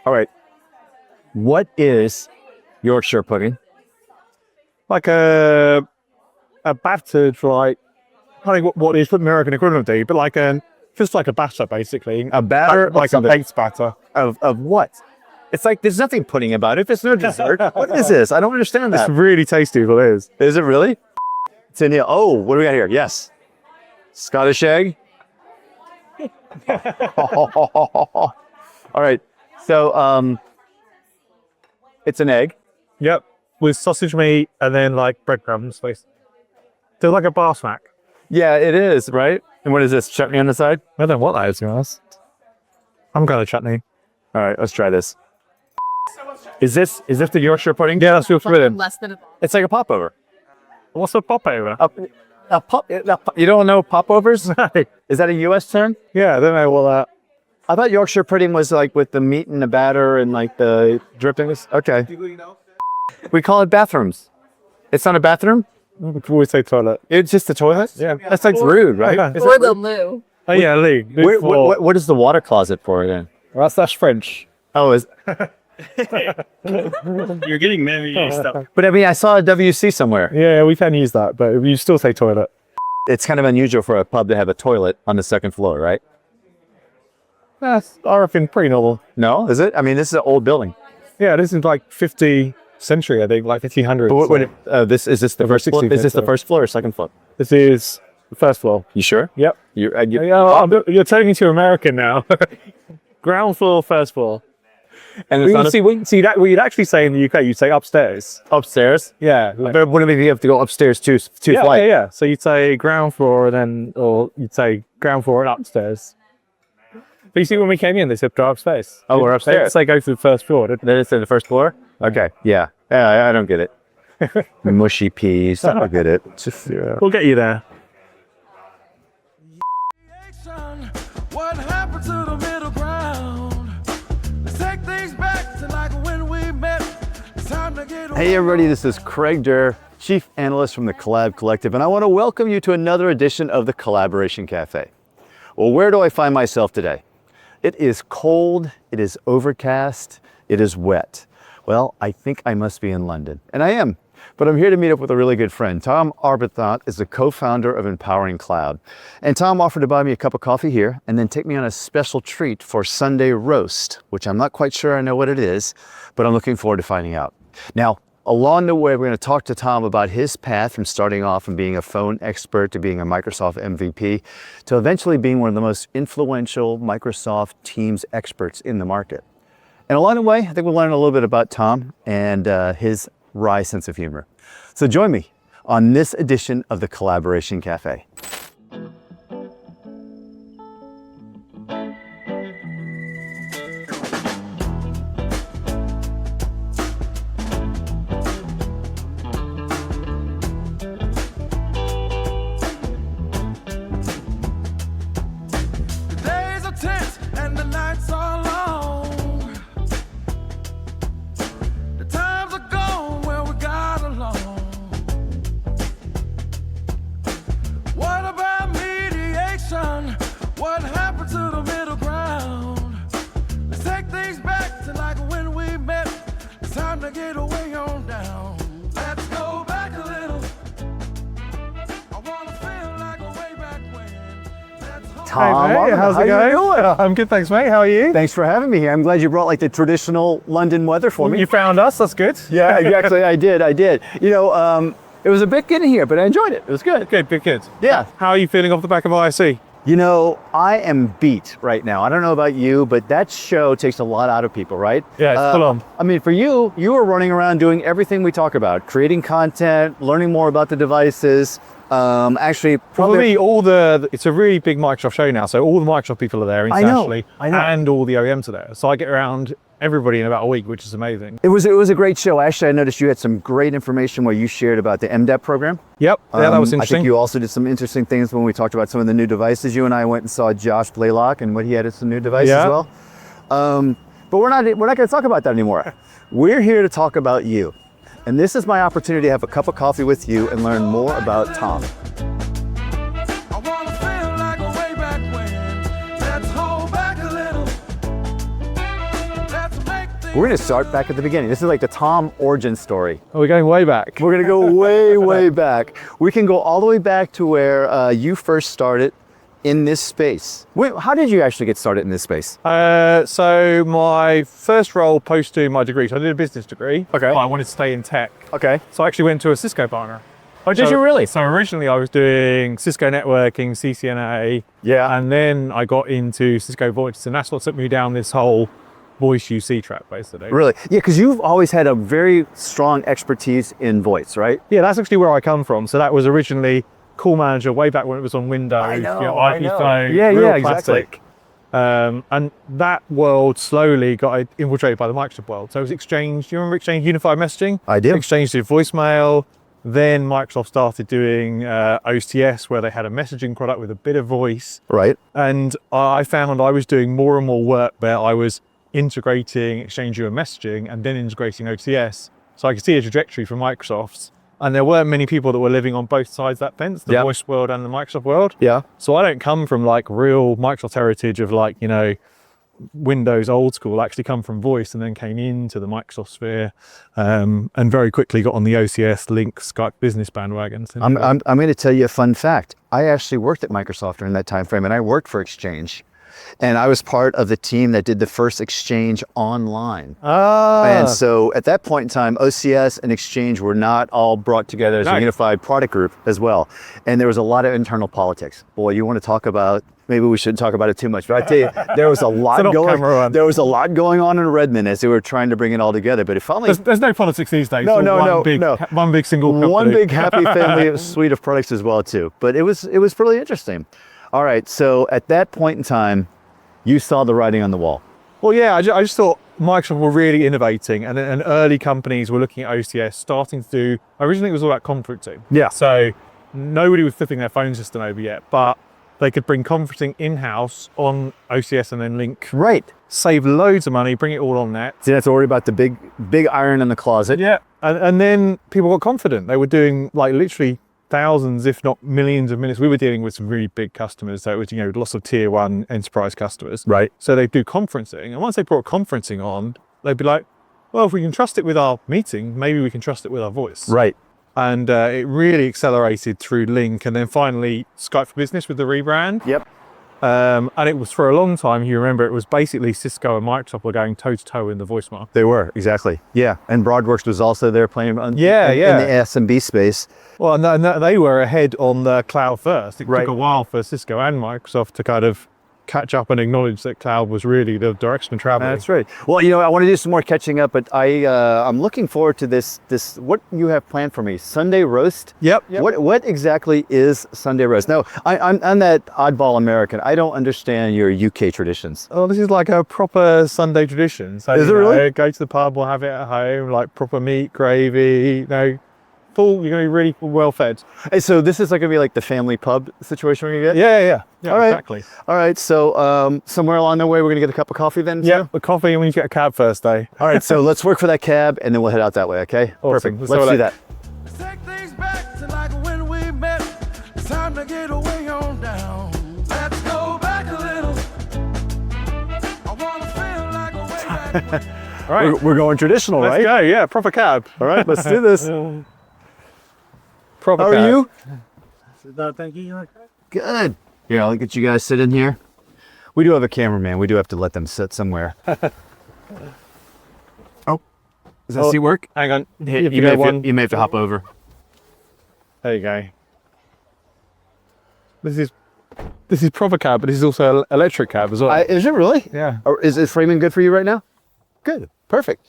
All right. What is Yorkshire pudding? Like a battered, like, I don't know what the American equivalent would be, but like just like a batter, basically. A batter? Like a baked batter. Of what? It's like, there's nothing pudding about it. There's no dessert. What is this? I don't understand that. It's really tasty, what it is. Is it really? It's in here. Oh, what do we got here? Yes. Scottish egg. All right. So, it's an egg. Yep. With sausage meat and then like breadcrumbs. They're like a bar snack. Yeah, it is, right? And what is this? Chutney on the side? I don't know what that is, to be honest. I'm going to chutney. All right, let's try this. Is this the Yorkshire pudding? Yeah, that's Yorkshire pudding. Less than a It's like a popover. What's a popover? You don't know popovers? Is that a U.S. term? Yeah, I don't know what that. I thought Yorkshire pudding was like with the meat and the batter and like the drippings. Okay. We call it bathrooms. It's not a bathroom? We always say toilet. It's just the toilet? Yeah. That's like rude, right? Yeah. Is or it the rude? loo. Oh yeah, Lee. What is the water closet for then? Well, that's French. Oh, is You're getting many stuff. but I mean, I saw a WC somewhere. Yeah, we can use that, but you still say toilet. It's kind of unusual for a pub to have a toilet on the second floor, right? That's, I reckon, pretty normal. No, is it? I mean, this is an old building. Yeah, this is like 50th century, I think, like 1500s. But is this the first floor? 60s, Is this the so. first floor or second floor? This is the first floor. You sure? Yep. You're turning into American now. Ground floor, first floor. And it's not We'd actually say in the UK, you'd say upstairs. upstairs. Yeah. But wouldn't it be you have to go upstairs two flights? Yeah. So you'd say ground floor or you'd say ground floor and upstairs. But you see, when we came in, they said go upstairs. Oh, we're upstairs. They didn't say go to the first floor, did they? Then it's in the first floor? Okay. Yeah. I don't get it. Mushy peas. I don't get it. Just, yeah. We'll get you there. What happened to the middle ground? Let's take things back to like when we met. It's time to get Hey everybody, this is Craig Durr, Chief Analyst from the Collab Collective, and I want to welcome you to another edition of the Collaboration Café. Well, where do I find myself today? It is cold, it is overcast, it is wet. Well, I think I must be in London, and I am. But I'm here to meet up with a really good friend. Tom Arbuthnot is the co-founder of Empowering.Cloud. And Tom offered to buy me a cup of coffee here and then take me on a special treat for Sunday roast, which I'm not quite sure I know what it is, but I'm looking forward to finding out. Now, along the way, we're going to talk to Tom about his path from starting off from being a phone expert to being a Microsoft MVP to eventually being one of the most influential Microsoft Teams experts in the market. And along the way, I think we'll learn a little bit about Tom and his wry sense of humor. So join me on this edition of the Collaboration Café. The days are tense and the nights are long. The times are gone where we got along. What about mediation? What happened to the middle ground? Let's take things back to like when we met. It's time to get away on down. Let's go back a little. I wanna feel like way back when. Let's hold Tom, Hey, mate, how's it how you going? doing? I'm good, thanks, mate. How are you? Thanks for having me here. I'm glad you brought like the traditional London weather for me. You found us, that's good. Yeah, exactly. I did. You know, it was a bit getting here, but I enjoyed it. It was good. Good. Yeah. How are you feeling off the back of ISC? You know, I am beat right now. I don't know about you, but that show takes a lot out of people, right? Yeah, it's full on. I mean, for you were running around doing everything we talk about, creating content, learning more about the devices. Actually, For me, it's a really big Microsoft show now, so all the Microsoft people are there I know, internationally, I know. and all the OEMs are there. So I get around everybody in about a week, which is amazing. it was a great show. Actually, I noticed you had some great information where you shared about the MDEP program. Yep, yeah, that was I interesting. think you also did some interesting things when we talked about some of the new devices. You and I went and saw Josh Blaylock and what he had as some new devices as Yeah. well. But we're not going to talk about that anymore. We're here to talk about you. And this is my opportunity to have a cup of coffee with you and learn more about Tom. I wanna feel like way back when. Let's hold back a little. Let's make We're gonna start back at the beginning. This is like the Tom origin story. Are we going way back? We're gonna go way, way back. We can go all the way back to where you first started in this space. Wait, how did you actually get started in this space? So my first role post doing my degree, so I did a business degree. Okay. But I wanted to stay in tech. Okay. So I actually went to a Cisco partner. Oh, did you really? So originally I was doing Cisco networking, CCNA. Yeah. And then I got into Cisco voice, and that's what took me down this whole voice UC track, basically. Really? Yeah, because you've always had a very strong expertise in voice, right? Yeah, that's actually where I come from. So that was originally Call Manager way back when it was on Windows. I know, you know, I IP know. phone, Yeah, real yeah, exactly. classic. And that world slowly got infiltrated by the Microsoft world. So it was Exchange. Do you remember Exchange Unified Messaging? I do. Exchange did voicemail. Then Microsoft started doing OCS, where they had a messaging product with a bit of voice. Right. And I found I was doing more and more work where I was integrating Exchange UI messaging and then integrating OCS. So I could see a trajectory from Microsoft's. And there weren't many people that were living on both sides of that fence, the Yep. voice world and the Microsoft world. Yeah. So I don't come from like real Microsoft heritage of like, you know, Windows old school. I actually come from voice and then came into the Microsoft sphere and very quickly got on the OCS, Link, Skype business bandwagon. I'm going to tell you a fun fact. I actually worked at Microsoft during that time frame, and I worked for Exchange. And I was part of the team that did the first Exchange online. And so at that point in time, OCS and Exchange were not all brought together as a unified product group as well. And there was a lot of internal politics. Boy, you want to talk about, maybe we shouldn't talk about it too much, but I tell you, there was a lot going on in Redmond as they were trying to bring it all together. But it finally, there's no politics these days. No, It's all no. one big single company. one big happy family suite of products as well too. But it was really interesting. All right, so at that point in time, you saw the writing on the wall. Well, yeah, I just thought Microsoft were really innovating, and early companies were looking at OCS, starting to do. Originally, it was all about conferencing. Yeah. So nobody was flipping their phone system over yet, but they could bring conferencing in-house on OCS and then Link. Right. Save loads of money, bring it all on net. So you don't have to worry about the big iron in the closet. Yeah, and then people got confident. They were doing like literally thousands, if not millions of minutes. We were dealing with some really big customers, so it was, you know, lots of tier one enterprise customers. Right. So they do conferencing, and once they brought conferencing on, they'd be like, well, if we can trust it with our meeting, maybe we can trust it with our voice. Right. And it really accelerated through Link, and then finally Skype for Business with the rebrand. Yep. And it was for a long time, you remember, it was basically Cisco and Microsoft were going toe to toe in the voice market. They were, exactly. Yeah. And Broadworks was also there playing in the SMB space. Well, and they were ahead on the cloud first. It Right. took a while for Cisco and Microsoft to kind of catch up and acknowledge that cloud was really the direction of travel. That's right. Well, you know, I want to do some more catching up, but I'm looking forward to this. What you have planned for me, Sunday roast. Yep. What exactly is Sunday roast? Now, I'm that oddball American. I don't understand your UK traditions. Oh, this is like a proper Sunday tradition. So, Is it really? Go to the pub, we'll have it at home, like proper meat, gravy, you know, full, you're going to be really well fed. Hey, so this is like going to be like the family pub situation we're going to get? Yeah, All right. exactly. All right, so somewhere along the way, we're going to get a cup of coffee then? Yeah, too? the coffee, and we need to get a cab first, eh? All right, so let's work for that cab, and then we'll head out that way, okay? Awesome. Perfect. Let's Let's do do that. Let's take things back to like when we met. It's time to get away on down. Let's go back a little. I wanna feel like a way back when. All right, We're going traditional, let's right? go. Yeah, proper cab. All right, let's do this. Proper How cab. are you? Thank you. Good. Here, I'll get you guys sit in here. We do have a cameraman. We do have to let them sit somewhere. Oh, does that seat work? Hang on. You may have to hop over. There you go. This is proper cab, but this is also electric cab as well. Is it really? Yeah. Or is framing good for you right now? Good. Perfect.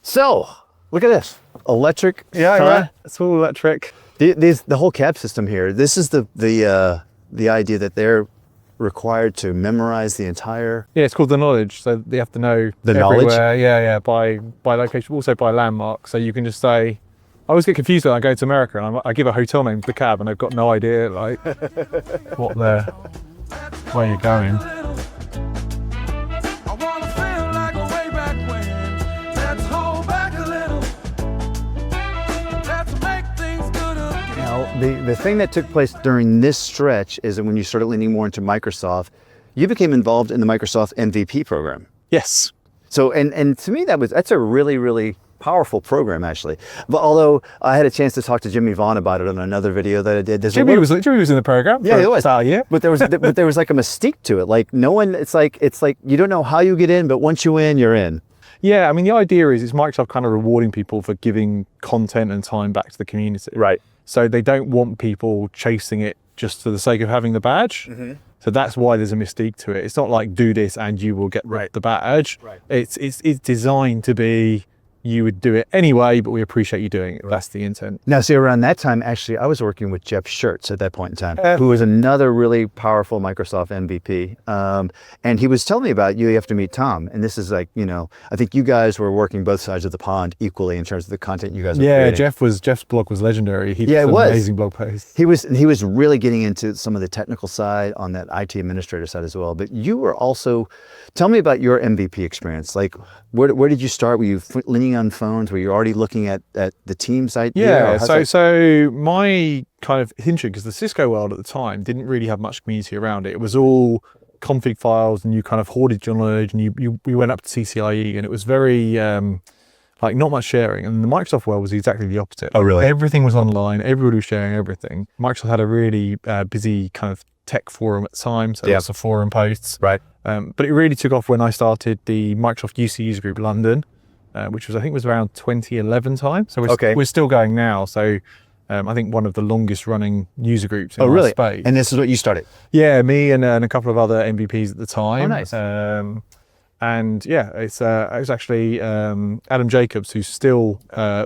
So, look at this. Electric. Yeah, huh? right. It's all electric. The whole cab system here. This is the idea that they're required to memorize the entire. Yeah, it's called the knowledge. So they have to know The knowledge? everywhere. Yeah, by location, also by landmark. So you can just say. I always get confused when I go to America and I give a hotel name to the cab and they've got no idea like where you're going. I wanna feel like a way back when. Let's hold back a little. Let's make things good again. Now, the thing that took place during this stretch is that when you started leaning more into Microsoft, you became involved in the Microsoft MVP program. Yes. So, and to me, that's a really, really powerful program, actually. But although I had a chance to talk to Jimmy Vaughn about it on another video that I did. Jimmy was in the program. Yeah, it was. Yeah. But there was like a mystique to it. Like no one, it's like you don't know how you get in, but once you're in, you're in. Yeah, I mean, the idea is Microsoft kind of rewarding people for giving content and time back to the community. Right. So they don't want people chasing it just for the sake of having the badge. So that's why there's a mystique to it. It's not like do this and you will get the badge. Right. It's designed to be, you would do it anyway, but we appreciate you doing it. Right. That's the intent. Now, see, around that time, actually, I was working with Jeff Schertz at that point in time, who was another really powerful Microsoft MVP. And he was telling me about you have to meet Tom. And this is like, you know, I think you guys were working both sides of the pond equally in terms of the content you guys were creating. Jeff's blog was legendary. He did an amazing blog post. He was really getting into some of the technical side on that IT administrator side as well. But you were also, tell me about your MVP experience. Like, where did you start? Were you leaning on phones? Were you already looking at the team site? Yeah, so my kind of interesting, because the Cisco world at the time didn't really have much community around it. It was all config files, and you kind of hoarded your knowledge, and we went up to CCIE, and it was very like not much sharing. And the Microsoft world was exactly the opposite. Oh, really? Everything was online. Everybody was sharing everything. Microsoft had a really busy kind of tech forum at the time, so lots of forum posts. Right. But it really took off when I started the Microsoft UC User Group London, which was, I think, was around 2011 time. So we're still going now. So I think one of the longest running user groups in our space. And this is what you started? Yeah, me and a couple of other MVPs at the time. Oh, nice. And yeah, it was actually Adam Jacobs, who's still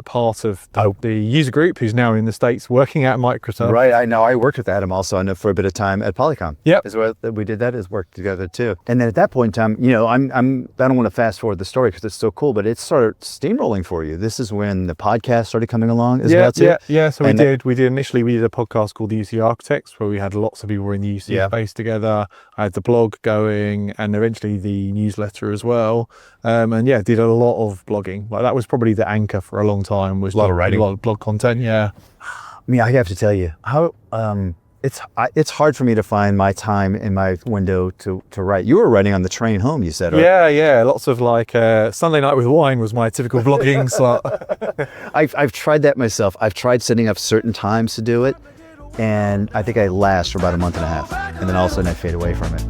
part of the user group, who's now in the States working at Microsoft. Right, I know. I worked with Adam also. I know for a bit of time at Polycom. Yep. Is where we did that, is work together too. And then at that point in time, you know, I don't want to fast forward the story because it's so cool, but it started steamrolling for you. This is when the podcast started coming along as well too. Yeah. So we did initially a podcast called the UC Architects, where we had lots of people in the UC space together. I had the blog going, and eventually the newsletter as well, and did a lot of blogging. Like that was probably the anchor for a long time, was a lot of writing, a lot of blog content. I mean, I have to tell you how it's hard for me to find my time in my window to write. You were writing on the train home, you said, right? Yeah, lots of like Sunday night with wine was my typical blogging slot. I've tried that myself. I've tried setting up certain times to do it, and I think I last for about a month and a half, and then all of a sudden I fade away from it.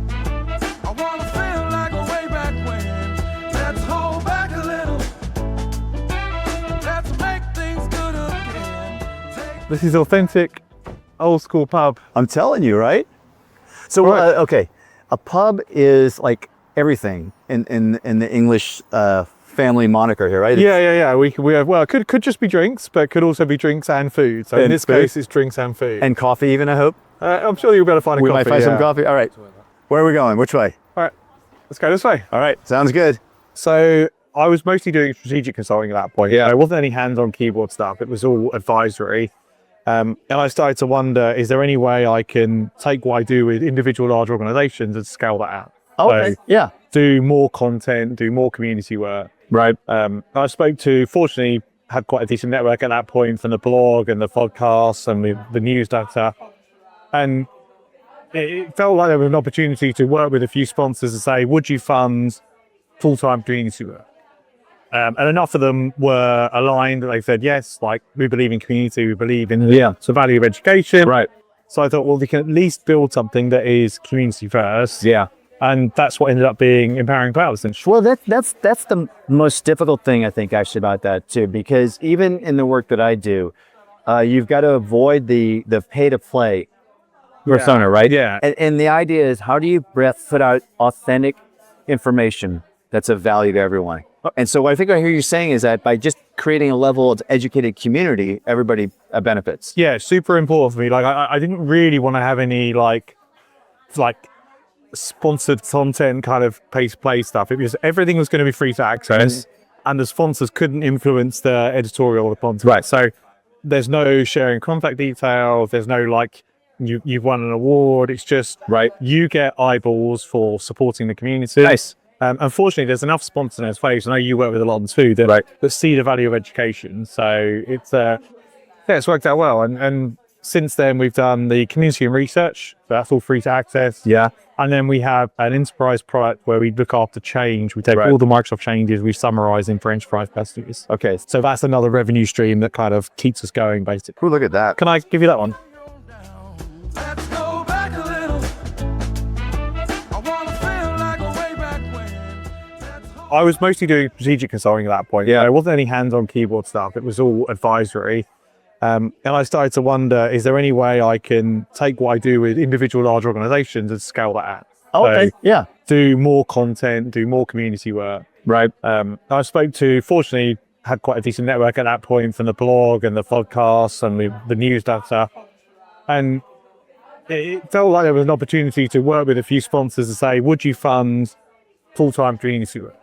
This is authentic, old school pub. I'm telling you, right? So, okay, a pub is like everything in the English family moniker here, right? Yeah. We have, well, it could just be drinks, but it could also be drinks and food. So in this case, it's drinks and food. And coffee even, I hope? I'm sure you'll be able to find a coffee. We might find some coffee. All right. Where are we going? Which way? All right, let's go this way. All right, sounds good. So I was mostly doing strategic consulting at that point. Yeah. There wasn't any hands-on keyboard stuff. It was all advisory. And I started to wonder, is there any way I can take what I do with individual large organizations and scale that out? Okay. So do more content, do more community work. Right. I fortunately, had quite a decent network at that point from the blog and the podcasts and the newsletter. And it felt like there was an opportunity to work with a few sponsors and say, would you fund full-time community work? And enough of them were aligned that they said, yes, like we believe in community, we believe in the value of education. Right. So I thought, well, we can at least build something that is community first. Yeah. And that's what ended up being Empowering.Cloud, essentially. Well, that's the most difficult thing, I think, actually, about that too, because even in the work that I do, you've got to avoid the pay-to-play persona, right? Yeah. And the idea is, how do you put out authentic information that's of value to everyone? And so what I think I hear you saying is that by just creating a level of educated community, everybody benefits. Yeah, super important for me. Like I didn't really want to have any like sponsored content kind of pay-to-play stuff. It was, everything was going to be free to access, and the sponsors couldn't influence the editorial or the content. Right. So there's no sharing contact details. There's no like you've won an award. It's just you get eyeballs for supporting the community. Nice. Unfortunately, there's enough sponsors in our space. I know you work with a lot too that see the value of education. So it's worked out well. And since then we've done the community and research, so that's all free to access. Yeah. And then we have an enterprise product where we look after change. We take all the Microsoft changes, we summarize them for enterprise customers. Okay. So that's another revenue stream that kind of keeps us going, basically. Ooh, look at that. Can I give you that one? Let's go back a little. I wanna feel like way back when. Let's hold I was mostly doing strategic consulting at that point. Yeah. There wasn't any hands-on keyboard stuff. It was all advisory. And I started to wonder, is there any way I can take what I do with individual large organizations and scale that out? Oh, okay. So Yeah. do more content, do more community work. Right. I spoke to, fortunately, had quite a decent network at that point from the blog and the podcasts and the newsletter. And it felt like there was an opportunity to work with a few sponsors to say, would you fund full-time community work?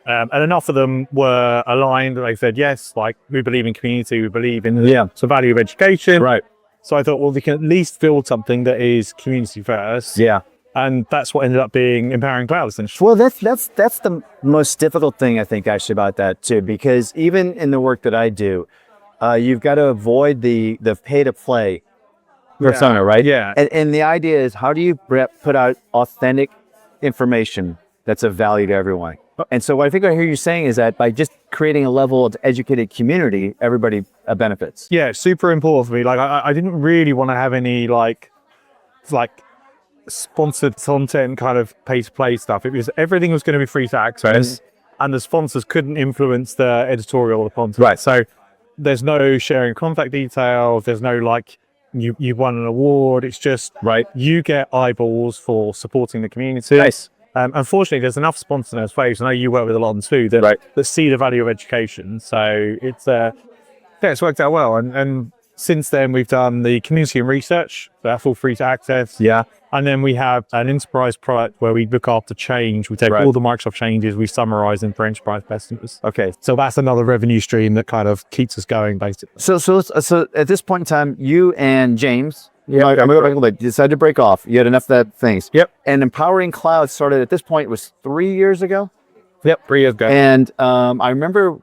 And enough of them were aligned. They said, yes, like we believe in community, we believe in the value of education. Right. So I thought, well, we can at least build something that is community first. Yeah. And that's what ended up being Empowering.Cloud, essentially. Well, that's the most difficult thing, I think, actually, about that too, because even in the work that I do, you've got to avoid the pay to play persona, right? Yeah. And the idea is, how do you put out authentic information that's of value to everyone? And so what I think I hear you saying is that by just creating a level of educated community, everybody benefits. Yeah, it's super important for me. Like, I didn't really want to have any like sponsored content kind of pay to play stuff. It was everything was going to be free to access, and the sponsors couldn't influence the editorial or the content. Right. So there's no sharing contact details. There's no like you won an award. It's just you get eyeballs for supporting the community. Nice. Unfortunately, there's enough sponsors in our space. I know you work with a lot of them too that see the value of education. So it's it's worked out well. And since then, we've done the community and research. So that's all free to access. Yeah. And then we have an enterprise product where we look after change. We take all the Microsoft changes, we summarize them for enterprise customers. Okay. So that's another revenue stream that kind of keeps us going, basically. So at this point in time, you and James, I'm going to go back a little bit, decided to break off. You had enough of that things. Yep. And Empowering.Cloud started at this point was 3 years ago. Yep, 3 years ago. And I remember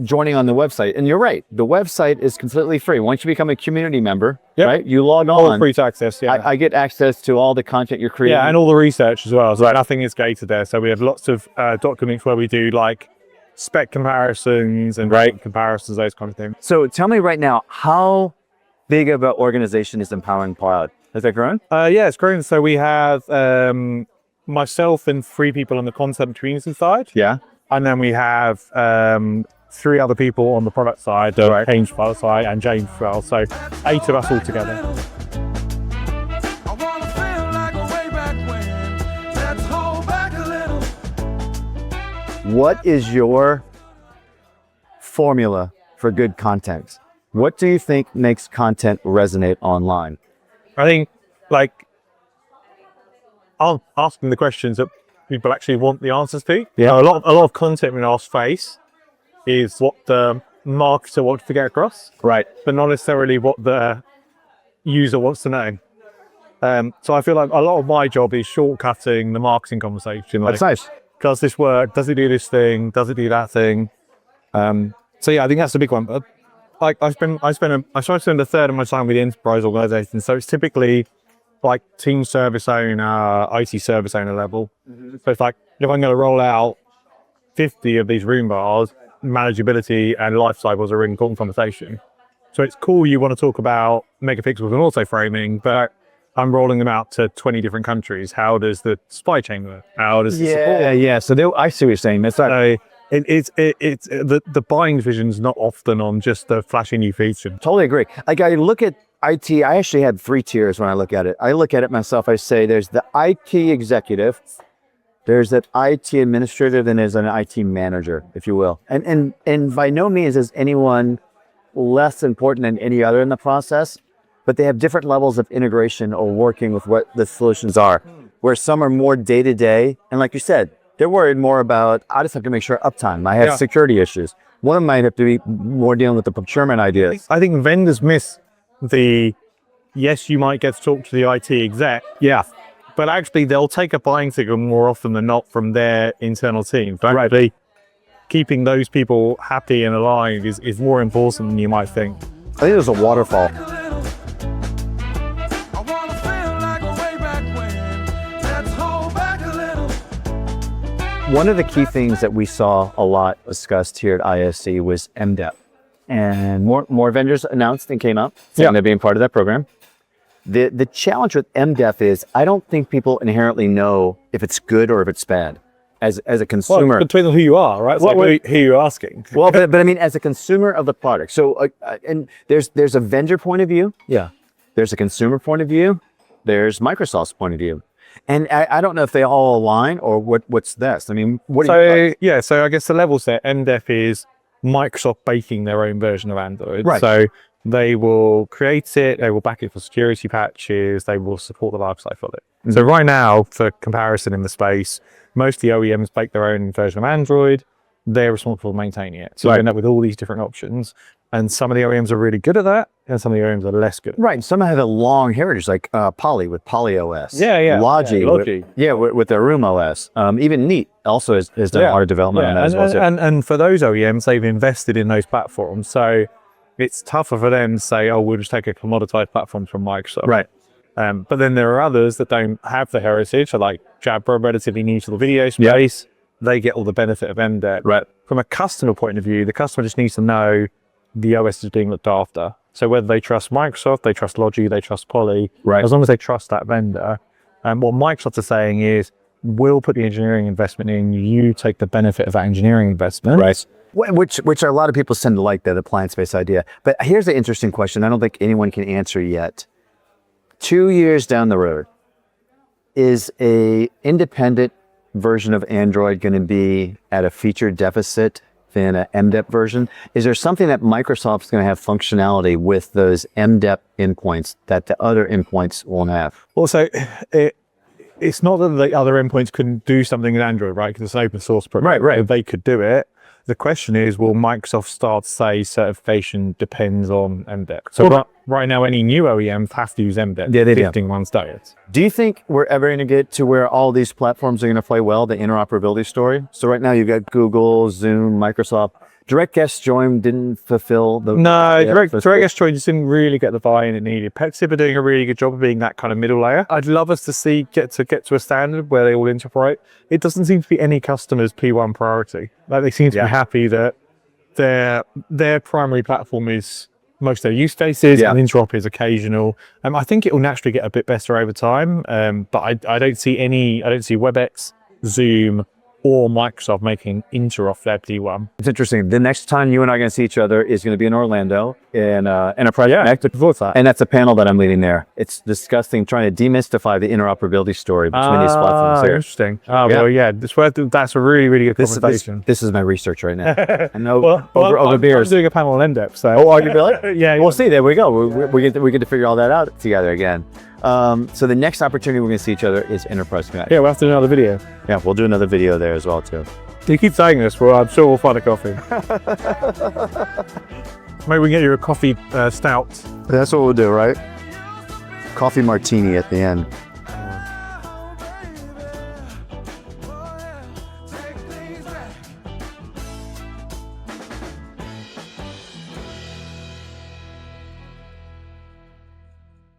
joining on the website, and you're right, the website is completely free. Once you become a community member, right, you log all on. free to access, I get access to all the content you're creating. Yeah, and all the research as well. So nothing is gated there. So we have lots of documents where we do like spec comparisons and rate comparisons, those kind of things. So tell me right now, how big of an organization is Empowering.Cloud? Has that grown? Yeah, it's grown. So we have myself and 3 people on the content community side. Yeah. And then we have 3 other people on the product side, Change file side, and James as well. So 8 of us all together. I wanna feel like way back when. Let's hold back a little. What is your formula for good content? What do you think makes content resonate online? I think, like, I'm asking the questions that people actually want the answers to. Yeah. A lot of content in our space is what the marketer wants to get across, Right. but not necessarily what the user wants to know. So I feel like a lot of my job is shortcutting the marketing conversation. Like, That's nice. does this work? Does it do this thing? Does it do that thing? So yeah, I think that's the big one. But like I try to spend a third of my time with the enterprise organizations. So it's typically like team service owner, IT service owner level. So it's like, if I'm going to roll out 50 of these room bars, manageability and life cycles are an important conversation. So it's cool you want to talk about megapixels and auto framing, but I'm rolling them out to 20 different countries. How does the supply chain work? How does the support? Yeah. So I see what you're saying. That's right. So it's the buying vision's not often on just the flashy new feature. Totally agree. Like I look at IT, I actually had 3 tiers when I look at it. I look at it myself, I say there's the IT executive, there's that IT administrator, then there's an IT manager, if you will. And by no means is anyone less important than any other in the process, but they have different levels of integration or working with what the solutions are, where some are more day-to-day. And like you said, they're worried more about, I just have to make sure uptime. I have security issues. One of them might have to be more dealing with the procurement ideas. I think vendors miss yes, you might get to talk to the IT exec. Yeah. But actually they'll take a buying signal more often than not from their internal team. So actually keeping those people happy and aligned is more important than you might think. I think there's a waterfall. I wanna feel like way back when. Let's hold back a little. One of the key things that we saw a lot discussed here at ISC was MDEP. And more vendors announced and came out saying they're being part of that program. The challenge with MDEP is I don't think people inherently know if it's good or if it's bad as a consumer. Well, depending on who you are, right? It's like who you're asking. Well, but I mean, as a consumer of the product. So, and there's a vendor point of view. Yeah. There's a consumer point of view. There's Microsoft's point of view. And I don't know if they all align or what's this. I mean, what do you... Yeah, so I guess the level set, MDEP is Microsoft baking their own version of Android. Right. So they will create it, they will back it for security patches, they will support the lifecycle of it. So right now, for comparison in the space, most of the OEMs bake their own version of Android. They're responsible for maintaining it. So you end up with all these different options. And some of the OEMs are really good at that, and some of the OEMs are less good. Right. Some have a long heritage, like Poly with Poly OS. Yeah. Logi. With their Room OS. Even Neat also has done a lot of development on that as well. Too. And for those OEMs, they've invested in those platforms. So it's tougher for them to say, oh, we'll just take a commoditized platform from Microsoft. Right. But then there are others that don't have the heritage, so like Jabra, relatively new to the video space. They get all the benefit of MDEP. Right. From a customer point of view, the customer just needs to know the OS is being looked after. So whether they trust Microsoft, they trust Logi, they trust Poly, as long as they trust that vendor. And what Microsoft is saying is, we'll put the engineering investment in, you take the benefit of that engineering investment. Right. Which a lot of people tend to like that appliance-based idea. But here's the interesting question I don't think anyone can answer yet. 2 years down the road, is a independent version of Android going to be at a feature deficit than an MDEP version? Is there something that Microsoft's going to have functionality with those MDEP endpoints that the other endpoints won't have? Also, it's not that the other endpoints couldn't do something in Android, right? Because it's an open source program. Right. They could do it. The question is, will Microsoft start to say certification depends on MDEP? So right now, any new OEMs have to use MDEP. Yeah, they do. Existing ones don't. Do you think we're ever going to get to where all these platforms are going to play well, the interoperability story? So right now you've got Google, Zoom, Microsoft. Direct Guest Join didn't fulfill the... No, Direct Guest Join just didn't really get the buy-in it needed. Pexip are doing a really good job of being that kind of middle layer. I'd love us to get to a standard where they all interoperate. It doesn't seem to be any customer's P1 priority. Like they seem to be happy that their primary platform is most of their use cases and interop is occasional. I think it will naturally get a bit better over time, but I don't see WebEx, Zoom, or Microsoft making interop their P1. It's interesting. The next time you and I are going to see each other is going to be in Orlando in Enterprise Connect. And that's a panel that I'm leading there. It's discussing, trying to demystify the interoperability story between these platforms here. Interesting. That's a really, really good conversation. This is my research right now. I know over beers. I'm doing a panel on MDEP. So. Oh, are you really? Yeah. We'll see. There we go. We get to figure all that out together again. So the next opportunity we're going to see each other is Enterprise Connect. Yeah, we'll have to do another video. Yeah, we'll do another video there as well too. You keep saying this, well, I'm sure we'll find a coffee. Maybe we can get you a coffee stout. That's what we'll do, right? Coffee martini at the end.